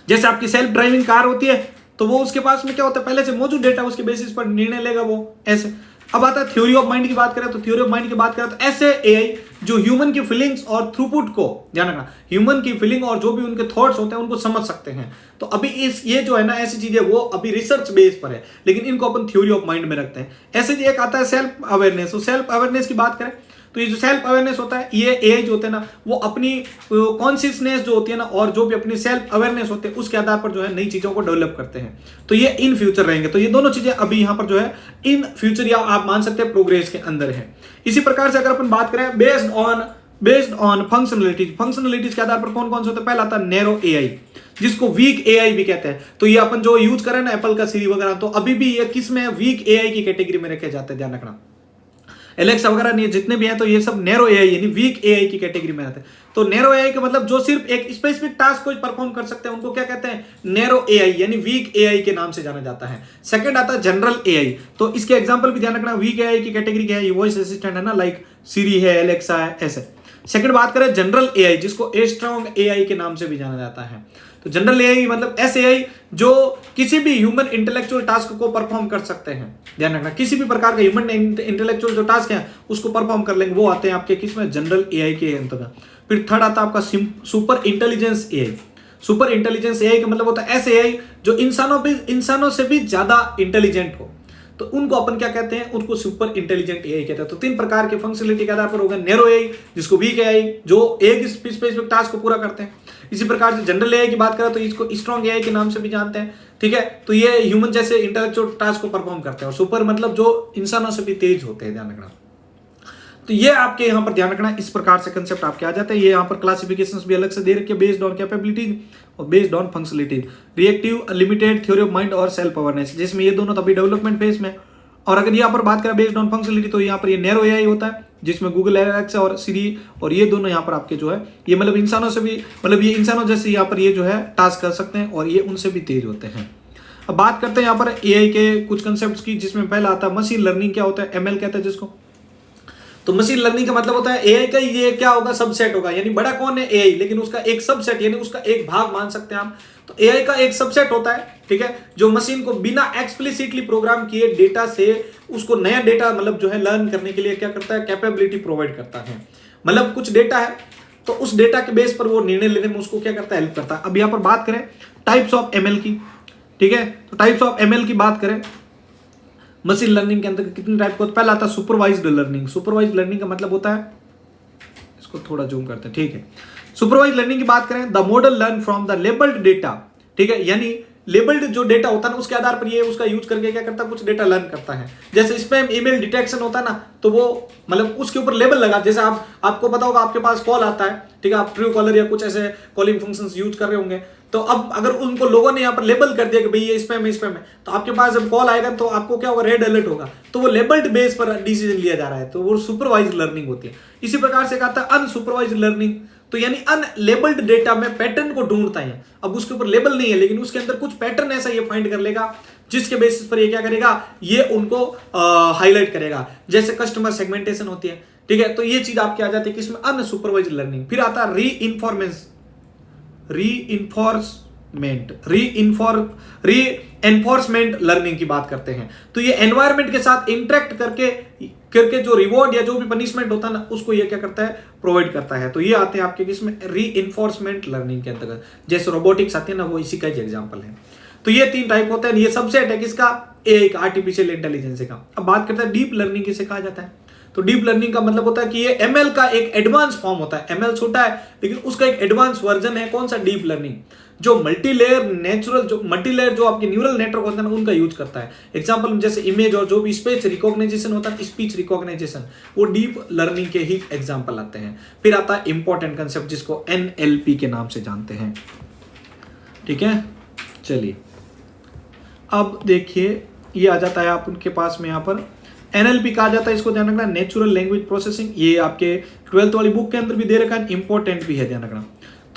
जैसे आपकी सेल्फ ड्राइविंग कार होती है तो वो उसके पास में क्या होता है, पहले से मौजूद डेटा, उसके बेसिस पर निर्णय लेगा वो ऐसे। अब आता है थ्योरी ऑफ माइंड की बात करें, तो थ्योरी ऑफ माइंड की बात करें तो ऐसे एआई जो ह्यूमन की फीलिंग्स और थ्रूपुट को, ध्यान रखना, ह्यूमन की फीलिंग और जो भी उनके थॉट्स होते हैं उनको समझ सकते हैं। तो अभी ये जो है ना ऐसी चीजें वो अभी रिसर्च बेस पर है, लेकिन इनको अपन थ्योरी ऑफ माइंड में रखते हैं। ऐसे एक आता है सेल्फ अवेयरनेस। तो सेल्फ अवेयरनेस की बात करें तो ये जो सेल्फ अवेयरनेस होता है, ये एआई जो होते हैं ना वो अपनी कॉन्शियसनेस जो होती है ना और जो भी अपनी सेल्फ अवेयरनेस होते हैं उसके आधार पर जो है नई चीजों को डेवलप करते हैं। तो ये इन फ्यूचर रहेंगे। तो ये दोनों चीजें अभी यहाँ पर जो है इन फ्यूचर या आप मान सकते हैं प्रोग्रेस के अंदर है। इसी प्रकार से अगर अपन बात करें बेस्ड ऑन फंक्शनलिटीज के आधार पर कौन कौन से होते हैं, पहला आता है नैरो एआई, जिसको वीक एआई भी कहते हैं। तो ये अपन जो यूज करें ना एप्पल का सीरी वगैरह, तो अभी भी ये किस में, वीक एआई की कैटेगरी में रखे जाते हैं, ध्यान रखना। एलेक्सा वगैरह नहीं जितने भी हैं तो ये सब नैरो एआई यानी वीक एआई की कैटेगरी में आते हैं। तो नैरो एआई का मतलब जो सिर्फ एक स्पेसिफिक टास्क को परफॉर्म कर सकते हैं उनको क्या कहते हैं, नैरो एआई यानी वीक एआई के नाम से जाना जाता है। सेकंड आता है जनरल एआई। तो इसके एग्जांपल भी ध्यान रखना, वीक एआई की कैटेगरी क्या है, ये वॉइस असिस्टेंट है ना, लाइक सीरी है, एलेक्सा है, ऐसे। सेकंड बात करें जनरल एआई, जिसको स्ट्रॉन्ग एआई के नाम से भी जाना जाता है। तो जनरल एआई मतलब ऐसे एआई जो किसी भी ह्यूमन इंटेलेक्चुअल टास्क को परफॉर्म कर सकते हैं, ध्यान रखना, किसी भी प्रकार का ह्यूमन इंटेलेक्चुअल जो टास्क है उसको परफॉर्म कर लेंगे, वो आते हैं आपके किसमें, जनरल एआई के अंतर्गत। फिर थर्ड आता है आपका super intelligence AI. Super intelligence AI का मतलब होता है ऐसे एआई जो इंसानों से भी ज्यादा इंटेलिजेंट हो, तो उनको अपन क्या कहते हैं, उनको सुपर इंटेलिजेंट एआई कहते हैं। तो तीन प्रकार के फंक्शनलिटी के आधार पर होगा नैरो एआई, जिसको वीक एआई जो एक स्पेसिफिक टास्क को पूरा करते हैं। इसी प्रकार से जनरल एआई की बात करें तो इसको स्ट्रॉन्ग एआई के नाम से भी जानते हैं, ठीक है। तो ये ह्यूमन जैसे इंटेलेक्चुअल टास्क को परफॉर्म करते हैं, और सुपर मतलब जो इंसानों से भी तेज होते हैं, ध्यान रखना। तो ये आपके यहाँ पर ध्यान रखना, इस प्रकार से कंसेप्ट आपके आ जाते हैं। ये यहाँ पर क्लासिफिकेशंस भी अलग से दे रखे, बेस्ड ऑन कैपेबिलिटीज और based on functionalities, reactive, limited, theory of mind और सेल्फ अवेयरनेस, जिसमें ये दोनों तभी डेवलपमेंट फेज में। और अगर यहाँ पर बात करें बेस्ड ऑन फंक्शनलिटी, तो यहाँ पर ये नैरो एआई होता है, जिसमें गूगल एलेक्सा और सीरी और ये दोनों यहाँ पर आपके जो है ये मतलब इंसानों से भी, मतलब ये इंसानों जैसे यहाँ पर ये जो है टास्क कर सकते हैं और ये उनसे भी तेज होते हैं। अब बात करते हैं यहाँ पर एआई के कुछ कंसेप्ट्स की, जिसमें पहला आता है मशीन लर्निंग। क्या होता है, एमएल कहते हैं जिसको। तो मशीन लर्निंग का मतलब होता है एआई का ये क्या होगा, सबसेट होगा, यानी बड़ा कौन है एआई, लेकिन उसका एक सबसेट यानी उसका एक भाग मान सकते हैं आप। तो एआई का एक सबसेट होता है, ठीक है, जो मशीन को बिना एक्सप्लिसिटली प्रोग्राम किए डेटा से उसको नया डेटा मतलब जो है लर्न करने के लिए क्या करता है, कैपेबिलिटी प्रोवाइड करता है। मतलब कुछ डेटा है तो उस डेटा के बेस पर वो निर्णय लेने में उसको क्या करता है, हेल्प करता है। अब यहाँ पर बात करें टाइप्स ऑफ एमएल की, ठीक है। तो टाइप्स ऑफ एमएल की बात करें मशीन लर्निंग के अंदर कितने टाइप को, पहला आता है सुपरवाइज्ड लर्निंग। सुपरवाइज्ड लर्निंग का मतलब होता है, इसको थोड़ा जूम करते हैं, ठीक है। सुपरवाइज्ड लर्निंग की बात करें, the model learn from the labelled data, ठीक है, यानी लेबल्ड जो डेटा होता है ना उसके आधार पर ये उसका यूज करके क्या करता है, कुछ डेटा लर्न करता है। जैसे स्पैम ईमेल डिटेक्शन होता है ना, तो वो मतलब उसके ऊपर लेबल लगा, जैसे आपको पता होगा आपके पास कॉल आता है, ठीक है, आप ट्रू कॉलर या कुछ ऐसे कॉलिंग फंक्शंस यूज कर रहे होंगे, तो अब अगर उनको लोगों ने यहाँ पर लेबल कर दिया कि भाई ये स्पैम है, तो आपके पास जब कॉल आएगा तो आपको क्या होगा, रेड अलर्ट होगा, तो वो लेबल्ड बेस पर डिसीजन लिया जा रहा है, तो वो सुपरवाइज्ड लर्निंग होती है। इसी प्रकार से कहता है अनसुपरवाइज्ड लर्निंग, तो यानी अनलेबल्ड डेटा में पैटर्न को ढूंढता है। अब उसके ऊपर लेबल नहीं है लेकिन उसके अंदर कुछ पैटर्न ऐसा ये फाइंड कर लेगा जिसके बेसिस पर ये क्या करेगा, ये उनको हाईलाइट करेगा, जैसे कस्टमर सेगमेंटेशन होती है, ठीक है। तो ये चीज आपके आ जाती है किसमें, अनसुपरवाइज्ड लर्निंग। फिर आता है रीइंफोर्समेंट लर्निंग की बात करते हैं। तो ये एनवायरमेंट के साथ इंटरेक्ट करके जो रिवॉर्ड या जो भी पनिशमेंट होता है ना उसको ये क्या करता है, प्रोवाइड करता है। तो ये आते हैं आपके किसमें, रीइंफोर्समेंट लर्निंग के अंतर्गत, जैसे रोबोटिक्स आती है ना, वो इसी का ही एग्जांपल है। तो ये तीन टाइप होते हैं, ये सबसेट है किसका, एआई का, आर्टिफिशियल इंटेलिजेंस का। अब बात करते हैं डीप लर्निंग किसे कहा जाता है। तो डीप लर्निंग का मतलब होता है कि ये एमएल का एक एडवांस फॉर्म होता है। एमएल छोटा है लेकिन उसका एक एडवांस वर्जन है, कौन सा, डीप लर्निंग, जो मल्टीलेयर जो आपके न्यूरल नेटवर्क होता है ना उनका यूज करता है। एग्जांपल जैसे इमेज और जो भी स्पीच रिकॉग्नाइजेशन होता है, स्पीच रिकॉग्नाइजेशन, वो डीप लर्निंग के ही एग्जांपल आते हैं। फिर आता है इंपॉर्टेंट कंसेप्ट जिसको एनएलपी के नाम से जानते हैं, ठीक है। चलिए अब देखिए ये आ जाता है आप उनके पास में, यहाँ पर एनएलपी कहा जाता है, इसको ध्यान रखना, नेचुरल लैंग्वेज प्रोसेसिंग। ये आपके 12th वाली बुक के अंदर भी दे रखा है, इंपॉर्टेंट भी है, ध्यान रखना।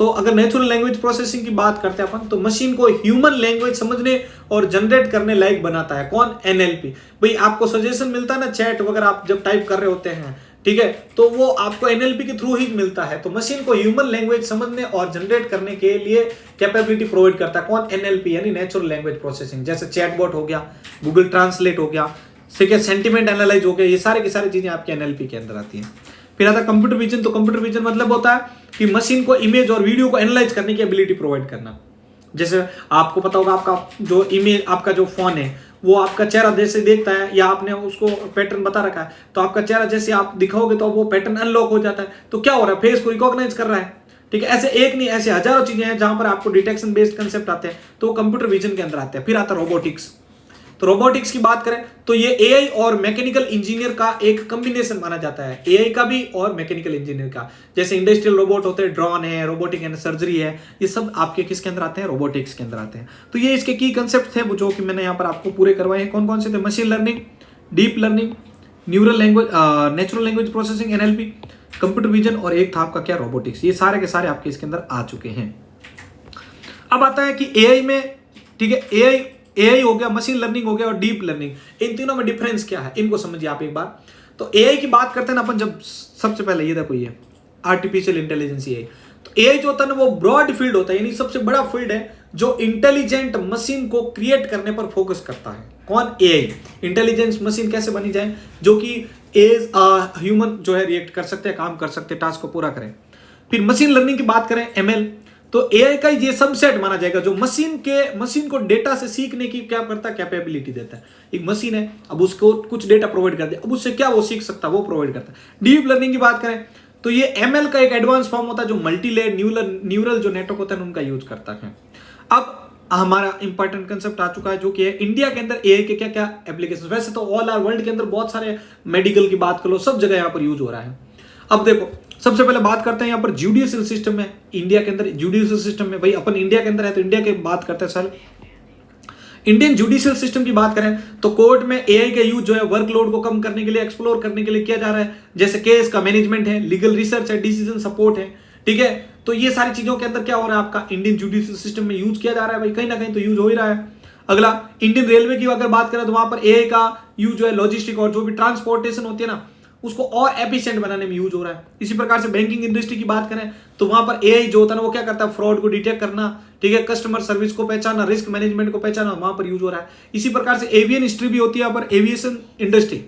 तो अगर नेचुरल लैंग्वेज प्रोसेसिंग की बात करते हैं अपन, तो मशीन को ह्यूमन लैंग्वेज समझने और जनरेट करने लायक बनाता है कौन? एनएलपी। भाई आपको सजेशन मिलता है ना चैट वगैरह आप जब टाइप कर रहे होते हैं, ठीक है, तो वो आपको एनएलपी के थ्रू ही मिलता है। तो मशीन को ह्यूमन लैंग्वेज समझने और जनरेट करने के लिए कैपेबिलिटी प्रोवाइड करता है कौन? एनएलपी, यानी नेचुरल लैंग्वेज प्रोसेसिंग। जैसे चैटबॉट हो गया, गूगल ट्रांसलेट हो गया, ठीक है, सेंटिमेंट एनालाइज हो गया, ये सारे की सारी चीजें आपके एनएलपी के अंदर आती हैं। फिर आता है कंप्यूटर विजन। तो कंप्यूटर विजन मतलब होता है कि मशीन को इमेज और वीडियो को एनालाइज करने की एबिलिटी प्रोवाइड करना। जैसे आपको पता होगा आपका जो इमेज, आपका जो फोन है वो आपका चेहरा जैसे देखता है या आपने उसको पैटर्न बता रखा है, तो आपका चेहरा जैसे आप दिखाओगे तो वो पैटर्न अनलॉक हो जाता है। तो क्या हो रहा है? फेस को रिकॉग्नाइज कर रहा है, ठीक है। ऐसे एक नहीं, ऐसे हजारों चीजें हैं जहां पर आपको डिटेक्शन बेस्ड कंसेप्ट आते हैं, तो कंप्यूटर विजन के अंदर आते हैं। फिर आता है रोबोटिक्स। तो रोबोटिक्स की बात करें तो ये एआई और मैकेनिकल इंजीनियर का एक कॉम्बिनेशन माना जाता है, एआई का भी और मैकेनिकल इंजीनियर का। जैसे इंडस्ट्रियल रोबोट होते हैं, ड्रोन है, रोबोटिक एंड सर्जरी है, ये सब आपके किसके अंदर आते हैं? रोबोटिक्स के अंदर आते हैं। तो ये इसके की कंसेप्ट थे जो कि मैंने यहाँ पर आपको पूरे करवाए हैं। कौन कौन से थे? Machine learning, deep learning, neural language, natural language processing NLP, computer vision, और एक था आपका क्या? रोबोटिक्स। ये सारे के सारे आपके इसके अंदर आ चुके हैं। अब आता है कि एआई में, ठीक है, एआई हो गया, मशीन लर्निंग हो गया और डीप लर्निंग, इन तीनों में डिफरेंस क्या है इनको समझिए आप एक बार। तो एआई की बात करते हैं ना अपन, जब सबसे पहले ये देखो, ये आर्टिफिशियल इंटेलिजेंस एआई। तो एआई जो होता है ना वो ब्रॉड फील्ड होता है, यानी सबसे बड़ा फील्ड है जो इंटेलिजेंट मशीन को क्रिएट करने पर फोकस करता है। कौन? एआई। इंटेलिजेंस मशीन कैसे बनी जाए जो कि एज ह्यूमन जो है रिएक्ट कर सकते हैं, काम कर सकते हैं, टास्क को पूरा करें। फिर मशीन लर्निंग की बात करें, एमएल, तो एआई का ये सबसेट माना जाएगा जो मशीन को डेटा से सीखने की क्या करता है? कैपेबिलिटी देता है। एक मशीन है, अब उसको कुछ डेटा प्रोवाइड कर दिया, अब उससे क्या वो सीख सकता है, वो प्रोवाइड करता है। डीप लर्निंग की बात करें तो ये एमएल का एक एडवांस फॉर्म होता है जो मल्टी लेयर न्यूरल जो नेटवर्क होता है उनका यूज करता है। अब हमारा इंपॉर्टेंट कंसेप्ट आ चुका है जो कि है इंडिया के अंदर एआई के क्या क्या एप्लीकेशन। वैसे तो ऑल आर वर्ल्ड के अंदर बहुत सारे, मेडिकल की बात कर लो, सब जगह यहाँ पर यूज हो रहा है। अब देखो सबसे पहले बात करते हैं यहाँ पर जुडिशियल सिस्टम में। इंडिया के अंदर जुडिशियल सिस्टम में, भाई अपन इंडिया के अंदर है तो इंडिया की बात करते हैं सर। इंडियन जुडिशियल सिस्टम की बात करें तो कोर्ट में एआई का यूज जो है वर्कलोड को कम करने के लिए, एक्सप्लोर करने के लिए किया जा रहा है। जैसे केस का मैनेजमेंट है, लीगल रिसर्च है, डिसीजन सपोर्ट है, ठीक है। तो ये सारी चीजों के अंदर क्या हो रहा है? आपका इंडियन जुडिशियल सिस्टम में यूज किया जा रहा है, भाई कहीं ना कहीं तो यूज हो ही रहा है। अगला इंडियन रेलवे की अगर बात करें तो वहां पर एआई का यूज जो है लॉजिस्टिक और जो भी ट्रांसपोर्टेशन होती है ना उसको और एफिशिएंट बनाने में यूज हो रहा है। इसी प्रकार से बैंकिंग इंडस्ट्री की बात करें तो वहां पर एआई जो होता है ना वो क्या करता है? फ्रॉड को डिटेक्ट करना, ठीक है, कस्टमर सर्विस को पहचानना, रिस्क मैनेजमेंट को पहचानना, वहां पर यूज हो रहा है। इसी प्रकार से एवियन हिस्ट्री भी होती है यहाँ पर, एविएशन इंडस्ट्री।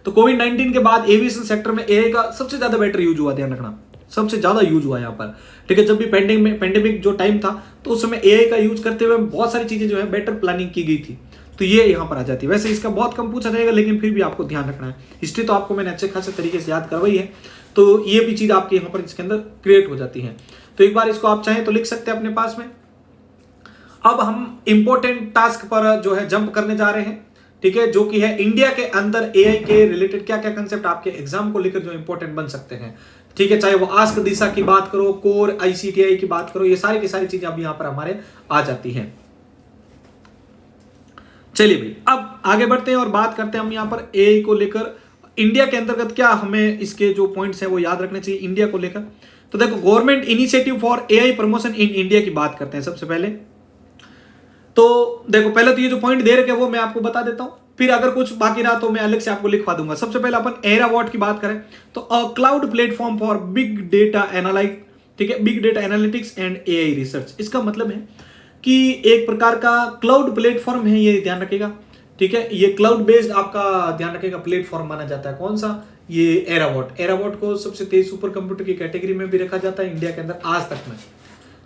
तो कोविड-19 के बाद एविएशन सेक्टर में एआई का सबसे ज्यादा बेटर यूज हुआ, ध्यान रखना, सबसे ज्यादा यूज हुआ यहाँ पर, ठीक है। जब भी पेंडेमिक जो टाइम था तो उस समय एआई का यूज करते हुए बहुत सारी चीजें जो है बेटर प्लानिंग की गई थी, तो ये यहाँ पर आ जाती है। वैसे इसका बहुत कम पूछा जाएगा लेकिन फिर भी आपको ध्यान रखना है। हिस्ट्री तो आपको मैंने अच्छे खासे तरीके से याद करवाई है, तो ये भी चीज आपके यहाँ पर इसके अंदर क्रिएट हो जाती है। तो एक बार इसको आप चाहें तो लिख सकते हैं अपने पास में। अब हम इंपॉर्टेंट टास्क पर जो है जंप करने जा रहे हैं, ठीक है, जो कि है इंडिया के अंदर एआई के रिलेटेड क्या क्या कंसेप्ट आपके एग्जाम को लेकर जो इंपॉर्टेंट बन सकते हैं, ठीक है। चाहे वो आस्क दिशा की बात करो, कोर आईसीटीआई की बात करो, ये सारी की सारी चीजें अब यहाँ पर हमारे आ जाती हैं। चलिए भाई अब आगे बढ़ते हैं और बात करते हैं हम यहाँ पर एआई को लेकर इंडिया के अंतर्गत क्या हमें इसके जो पॉइंट्स हैं वो याद रखने चाहिए इंडिया को लेकर। तो देखो government initiative for AI promotion in India की बात करते हैं सबसे पहले। तो देखो पहले तो ये जो पॉइंट दे रखे हैं वो मैं आपको बता देता हूं, फिर अगर कुछ बाकी रहा तो मैं अलग से आपको लिखवा दूंगा। सबसे पहले अपन एरा वॉट की बात करें तो cloud platform for big data analyse, ठीक है, big data analytics and AI research. इसका मतलब है कि एक प्रकार का क्लाउड प्लेटफॉर्म है, ये ध्यान रखेगा, ठीक है। ये क्लाउड बेस्ड आपका ध्यान रखेगा प्लेटफॉर्म माना जाता है। कौन सा? ये एरावॉट। एरावॉट को सबसे तेज सुपर कंप्यूटर की कैटेगरी में भी रखा जाता है इंडिया के अंदर आज तक में,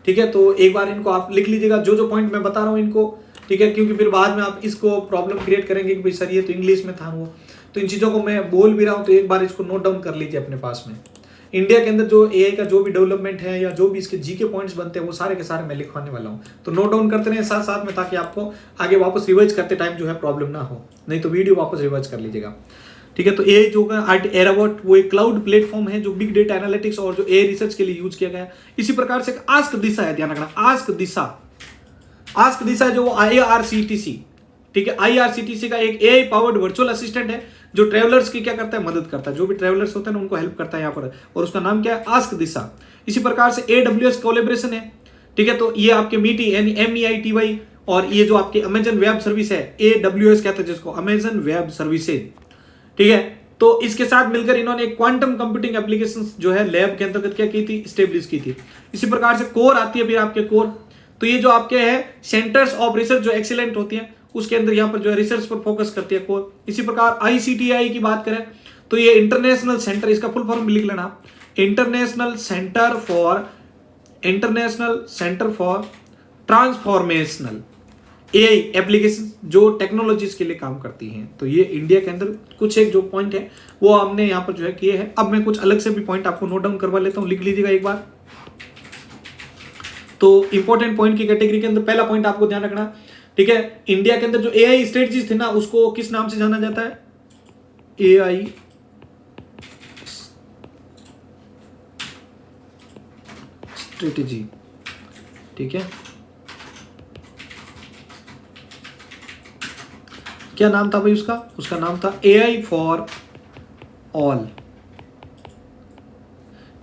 ठीक है। तो एक बार इनको आप लिख लीजिएगा जो जो पॉइंट मैं बता रहा हूं इनको, ठीक है, क्योंकि फिर बाद में आप इसको प्रॉब्लम क्रिएट करेंगे कि भाई सर ये तो इंग्लिश में था वो, तो इन चीजों को मैं बोल भी रहा हूं तो एक बार इसको नोट डाउन कर लीजिए अपने पास में। इंडिया के अंदर जो एआई का जो भी डेवलपमेंट है या जो भी इसके जीके पॉइंट्स बनते हैं वो सारे के सारे मैं लिखवाने वाला हूं, तो नोट डाउन करते रहे साथ साथ में, ताकि आपको आगे वापस रिवाइज करते टाइम जो है प्रॉब्लम ना हो, नहीं तो वीडियो वापस रिवाइज कर लीजिएगा, ठीक है। तो एआई जो एरावॉट वो एक क्लाउड प्लेटफॉर्म है जो बिग डेटा एनालिटिक्स और जो एआई रिसर्च के लिए यूज किया गया है। इसी प्रकार से आस्क दिशा है, ध्यान रखना, आस्क दिशा जो आईआरसीटीसी, ठीक है, आईआरसीटीसी का एक एआई पावर्ड वर्चुअल असिस्टेंट है जो ट्रैवलर्स की क्या करता है? मदद करता है, जो भी ट्रैवलर्स होते हैं ना उनको हेल्प करता है यहाँ पर, और उसका नाम क्या है? आस्क दिशा। इसी प्रकार से AWS कोलेब्रेशन है, ठीक है, तो ये आपके मीटी यानी MEITY, और ये जो आपके अमेजन वेब सर्विस है AWS कहते हैं जिसको, अमेजन वेब सर्विसेज, ठीक है। तो इसके साथ मिलकर इन्होंने एक क्वांटम कंप्यूटिंग एप्लीकेशन जो है लैब के अंतर्गत क्या की थी, स्टेब्लिश की थी। इसी प्रकार से कोर आती है फिर आपके कोर, तो ये जो आपके है सेंटर्स ऑफ रिसर्च जो एक्सीलेंट होती है उसके अंदर यहाँ पर जो है रिसर्च पर फोकस करती है कोर। इसी प्रकार ICTI की बात करें तो ये इंटरनेशनल सेंटर, इसका फुल फॉर्म लिख लेना, international centre for transformational AI application जो टेक्नोलॉजीज के लिए काम करती हैं। तो ये इंडिया के अंदर कुछ एक जो पॉइंट है वो हमने यहाँ पर जो है किए हैं। अब मैं कुछ अलग से भी पॉइंट आपको नोट डाउन करवा लेता हूँ, लिख लीजिएगा एक बार। तो इंपॉर्टेंट पॉइंट की कैटेगरी के अंदर पहला पॉइंट आपको ध्यान रखना, ठीक है, इंडिया के अंदर जो AI स्ट्रेटजीज थे ना उसको किस नाम से जाना जाता है, AI स्ट्रेटेजी, ठीक है। क्या नाम था भाई उसका नाम था AI फॉर ऑल,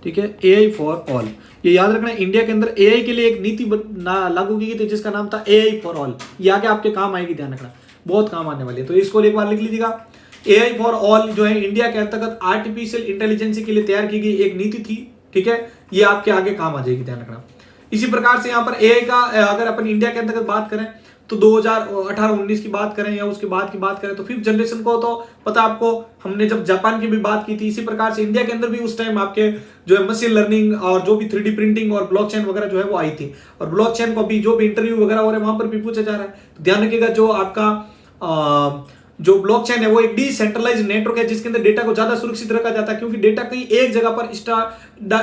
ठीक है, AI फॉर ऑल। ये याद रखना, इंडिया के अंदर AI के लिए एक नीति लागू की गई थी जिसका नाम था AI फॉर ऑल। ये आगे आपके काम आएगी, ध्यान रखना, बहुत काम आने वाली है। तो इसको एक बार लिख लीजिएगा, AI फॉर ऑल जो है इंडिया के अंतर्गत आर्टिफिशियल इंटेलिजेंस के लिए तैयार की गई एक नीति थी, ठीक है, ये आपके आगे काम आ जाएगी, ध्यान रखना। इसी प्रकार से यहाँ पर AI का अगर अपन इंडिया के अंतर्गत बात करें तो 2018-19 की बात करें या उसके बाद की बात करें तो 5th जनरेशन को तो पता आपको, हमने जब जापान की भी बात की थी। इसी प्रकार से इंडिया के अंदर भी उस टाइम आपके जो है मशीन लर्निंग और जो भी 3D प्रिंटिंग और ब्लॉकचेन वगैरह जो है वो आई थी, और ब्लॉकचेन को भी जो भी इंटरव्यू वगैरह हो रहे हैं वहां पर भी पूछा जा रहा है। तो ध्यान रखिएगा, जो आपका जो ब्लॉकचेन है वो एक डिसेंट्रलाइज्ड नेटवर्क है जिसके अंदर डेटा को ज्यादा सुरक्षित रखा जाता है, क्योंकि डेटा कहीं एक जगह पर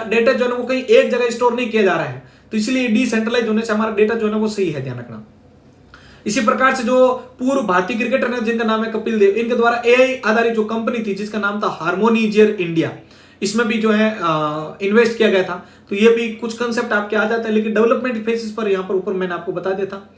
डेटा जो है वो कहीं एक जगह स्टोर नहीं किया जा रहा है, तो इसलिए डिसेंट्रलाइज होने से हमारा डेटा जो है वो सही है, ध्यान रखना। इसी प्रकार से जो पूर्व भारतीय क्रिकेटर है जिनका नाम है कपिल देव, इनके द्वारा AI आधारित जो कंपनी थी जिसका नाम था हार्मोनीजियर इंडिया, इसमें भी जो है इन्वेस्ट किया गया था। तो ये भी कुछ कंसेप्ट आपके आ जाते हैं, लेकिन डेवलपमेंट फेसिस पर यहाँ पर ऊपर मैंने आपको बता दिया था।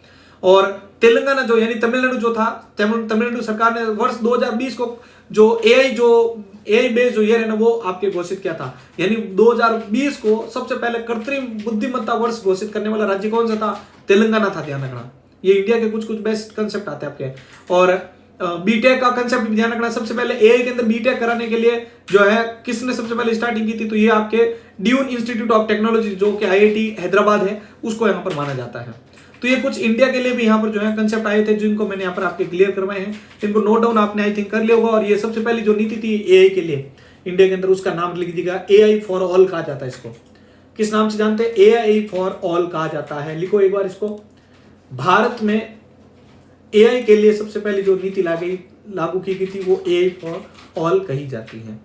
और तेलंगाना जो यानी तमिलनाडु जो था, तमिलनाडु सरकार ने वर्ष 2020 को जो AI बेस्ड जो ईयर है ना वो आपके घोषित किया था, यानी 2020 को सबसे पहले कृत्रिम बुद्धिमत्ता वर्ष घोषित करने वाला राज्य कौन सा था, तेलंगाना था, ध्यान रखना। ये इंडिया के कुछ बेस्ट कंसेप्ट आते हैं आपके। और बीटेक का कंसेप्ट भी ध्यान रखना, सबसे पहले AI के अंदर बीटेक कराने के लिए जो है किसने सबसे पहले स्टार्टिंग की थी, तो ये आपके ड्यून इंस्टीट्यूट ऑफ टेक्नोलॉजी जो कि IIT हैदराबाद है उसको यहाँ पर माना जाता है। तो ये कुछ इंडिया के लिए भी यहाँ पर जो है कंसेप्ट आए थे जिनको मैंने यहाँ पर आपके क्लियर करवाए हैं, इनको नोट डाउन आपने आई थिंक कर लिया होगा। और ये सबसे पहली जो नीति थी AI के लिए इंडिया के अंदर, उसका नाम लिख दीजिएगा, AI फॉर ऑल कहा जाता है इसको। किस नाम से जानते हैं, AI फॉर ऑल कहा जाता है, लिखो एक बार इसको। भारत में AI के लिए सबसे पहले जो नीति लागू की गई थी वो AI फॉर ऑल कही जाती है।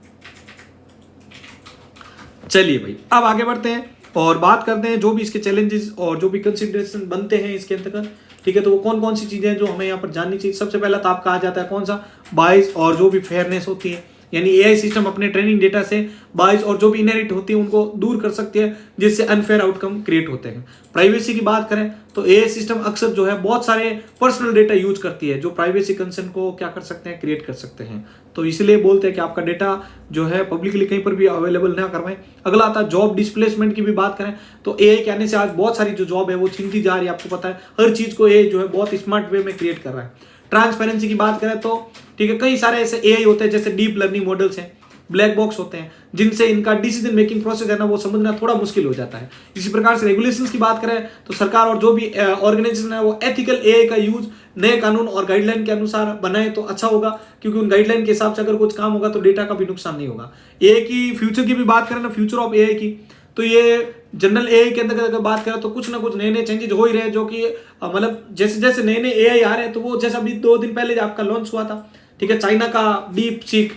चलिए भाई अब आगे बढ़ते हैं और बात करते हैं जो भी इसके चैलेंजेस और जो भी कंसिडरेशन बनते हैं इसके अंतर्गत, ठीक है। तो वो कौन कौन सी चीजें हैं जो हमें यहाँ पर जाननी चाहिए। सबसे पहला तो आपका आ जाता है कौन सा, बायस और जो भी फेयरनेस होती है, यानी AI सिस्टम अपने ट्रेनिंग डेटा से बायस और जो भी इनहेरिट होती है उनको दूर कर सकती है जिससे अनफेयर आउटकम क्रिएट होते हैं। प्राइवेसी की बात करें तो AI सिस्टम अक्सर जो है बहुत सारे पर्सनल डेटा यूज करती है जो प्राइवेसी कंसर्न को क्या कर सकते हैं, क्रिएट कर सकते हैं। तो इसलिए बोलते हैं कि आपका डेटा जो है पब्लिकली कहीं पर भी अवेलेबल ना करवाएं। अगला आता है जॉब डिस्प्लेसमेंट की भी बात करें तो AI के आने से आज बहुत सारी जो जॉब है वो छीनती जा रही है। आपको पता है हर चीज को AI जो है बहुत स्मार्ट वे में क्रिएट कर रहा है। ट्रांसपेरेंसी की बात करें तो ठीक है, कई सारे ऐसे AI होते हैं जैसे डीप लर्निंग मॉडल्स हैं, ब्लैक बॉक्स होते हैं जिनसे इनका डिसीजन मेकिंग प्रोसेस है ना वो समझना थोड़ा मुश्किल हो जाता है। इसी प्रकार से रेगुलेशंस की बात करें तो सरकार और जो भी ऑर्गेनाइजेशन है वो एथिकल AI का यूज नए कानून और गाइडलाइन के अनुसार बनाए तो अच्छा होगा, क्योंकि उन गाइडलाइन के हिसाब से अगर कुछ काम होगा तो डेटा का भी नुकसान नहीं होगा। AI की फ्यूचर की भी बात करें ना, फ्यूचर ऑफ AI की, तो ये जनरल AI के अंदर अगर बात करें तो कुछ ना कुछ नए नए चेंजेस हो ही रहे हैं, जो कि मतलब जैसे जैसे नए नए AI आ रहे हैं तो वो जैसा अभी 2 दिन पहले आपका लॉन्च हुआ था, ठीक है, चाइना का डीप सीक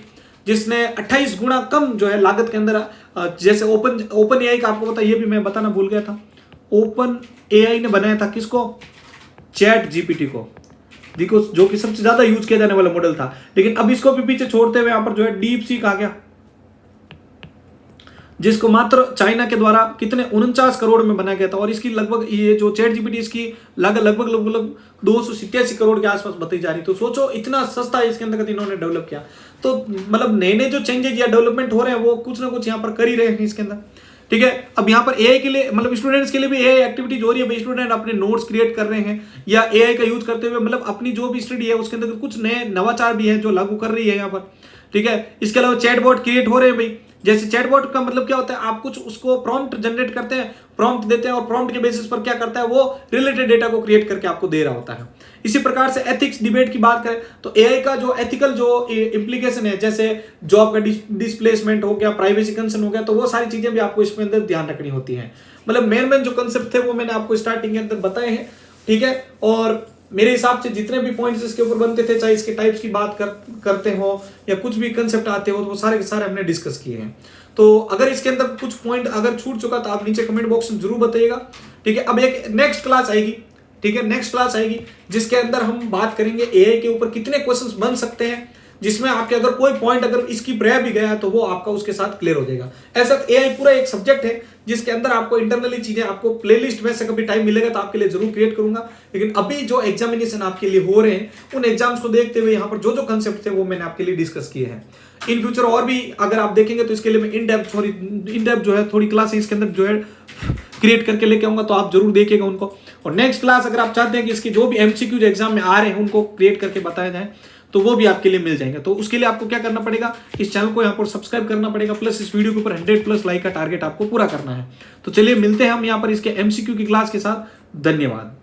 जिसने 28 गुना कम जो है लागत के अंदर, जैसे ओपन AI का आपको पता, ये भी मैं बताना भूल गया था, ओपन AI ने बनाया था किसको, चैट GPT को, देखो जो कि सबसे ज्यादा यूज किया जाने वाला मॉडल था। लेकिन अब इसको भी पीछे छोड़ते हुए यहाँ पर जो है डीप सीक आ गया, जिसको मात्र चाइना के द्वारा कितने 49 करोड़ में बनाया गया था। और इसकी लगभग ये जो चैट GPT इसकी लागत लगभग 287 करोड़ के आसपास बताई जा रही। तो सोचो इतना सस्ता इसके अंदर इन्होंने डेवलप किया। तो मतलब नए नए जो चेंजेस या डेवलपमेंट हो रहे हैं वो कुछ ना कुछ यहाँ पर कर ही रहे हैं इसके अंदर। ठीक है। अब यहाँ पर एआई के लिए मतलब स्टूडेंट्स के लिए भी एआई एक्टिविटीज हो रही है भाई, स्टूडेंट अपने नोट्स क्रिएट कर रहे हैं या एआई का यूज करते हुए मतलब अपनी जो भी स्टडी है उसके अंदर कुछ नए नवाचार भी है जो लागू कर रही है यहाँ पर, ठीक है। इसके अलावा चैटबॉट क्रिएट हो रहे हैं भाई। जैसे चैटबॉट का मतलब क्या होता है, आप कुछ उसको प्रॉम्प्ट जनरेट करते हैं, प्रॉम्प्ट देते हैं और प्रॉम्प्ट के बेसिस पर क्या करता है वो रिलेटेड डेटा को क्रिएट करके आपको दे रहा होता है। इसी प्रकार से एथिक्स डिबेट की बात करें तो एआई का जो एथिकल जो इंप्लीकेशन है, जैसे जॉब का डिस्प्लेसमेंट हो गया, प्राइवेसी कंसर्न हो गया, तो वो सारी चीजें भी आपको इसके अंदर ध्यान रखनी होती है। मतलब मेन जो कंसेप्ट थे वो मैंने आपको स्टार्टिंग के अंदर बताए हैं, ठीक है। और मेरे हिसाब से जितने भी पॉइंट्स इसके ऊपर बनते थे, चाहे इसके टाइप्स की बात करते हो या कुछ भी कंसेप्ट आते हो, तो वो सारे के सारे हमने डिस्कस किए हैं। तो अगर इसके अंदर कुछ पॉइंट अगर छूट चुका तो आप नीचे कमेंट बॉक्स में जरूर बताइएगा, ठीक है। अब एक नेक्स्ट क्लास आएगी, ठीक है, नेक्स्ट क्लास आएगी जिसके अंदर हम बात करेंगे एआई के ऊपर कितने क्वेश्चंस बन सकते हैं, जिसमें आपके अगर कोई पॉइंट अगर इसकी रह भी गया तो वो आपका उसके साथ क्लियर हो जाएगा। ऐसा एआई पूरा एक सब्जेक्ट है जिसके अंदर आपको इंटरनली चीजें आपको प्लेलिस्ट में से कभी टाइम मिलेगा तो आपके लिए जरूर क्रिएट करूंगा। लेकिन अभी जो एग्जामिनेशन आपके लिए हो रहे हैं उन एग्जाम्स को देखते हुए यहाँ पर जो कंसेप्ट थे वो मैंने आपके लिए डिस्कस किए हैं। इन फ्यूचर और भी अगर आप देखेंगे तो इसके लिए मैं इन डेप्थ जो है थोड़ी क्लास इसके अंदर जो है क्रिएट करके लेके आऊंगा, तो आप जरूर देखिएगा उनको। और नेक्स्ट क्लास अगर आप चाहते हैं कि इसकी जो भी एमसीक्यू एग्जाम में आ रहे हैं उनको क्रिएट करके बताया जाए तो वो भी आपके लिए मिल जाएंगे। तो उसके लिए आपको क्या करना पड़ेगा, इस चैनल को यहाँ पर सब्सक्राइब करना पड़ेगा, प्लस इस वीडियो के ऊपर 100+ लाइक का टारगेट आपको पूरा करना है। तो चलिए मिलते हैं हम यहाँ पर इसके एमसीक्यू की क्लास के साथ। धन्यवाद।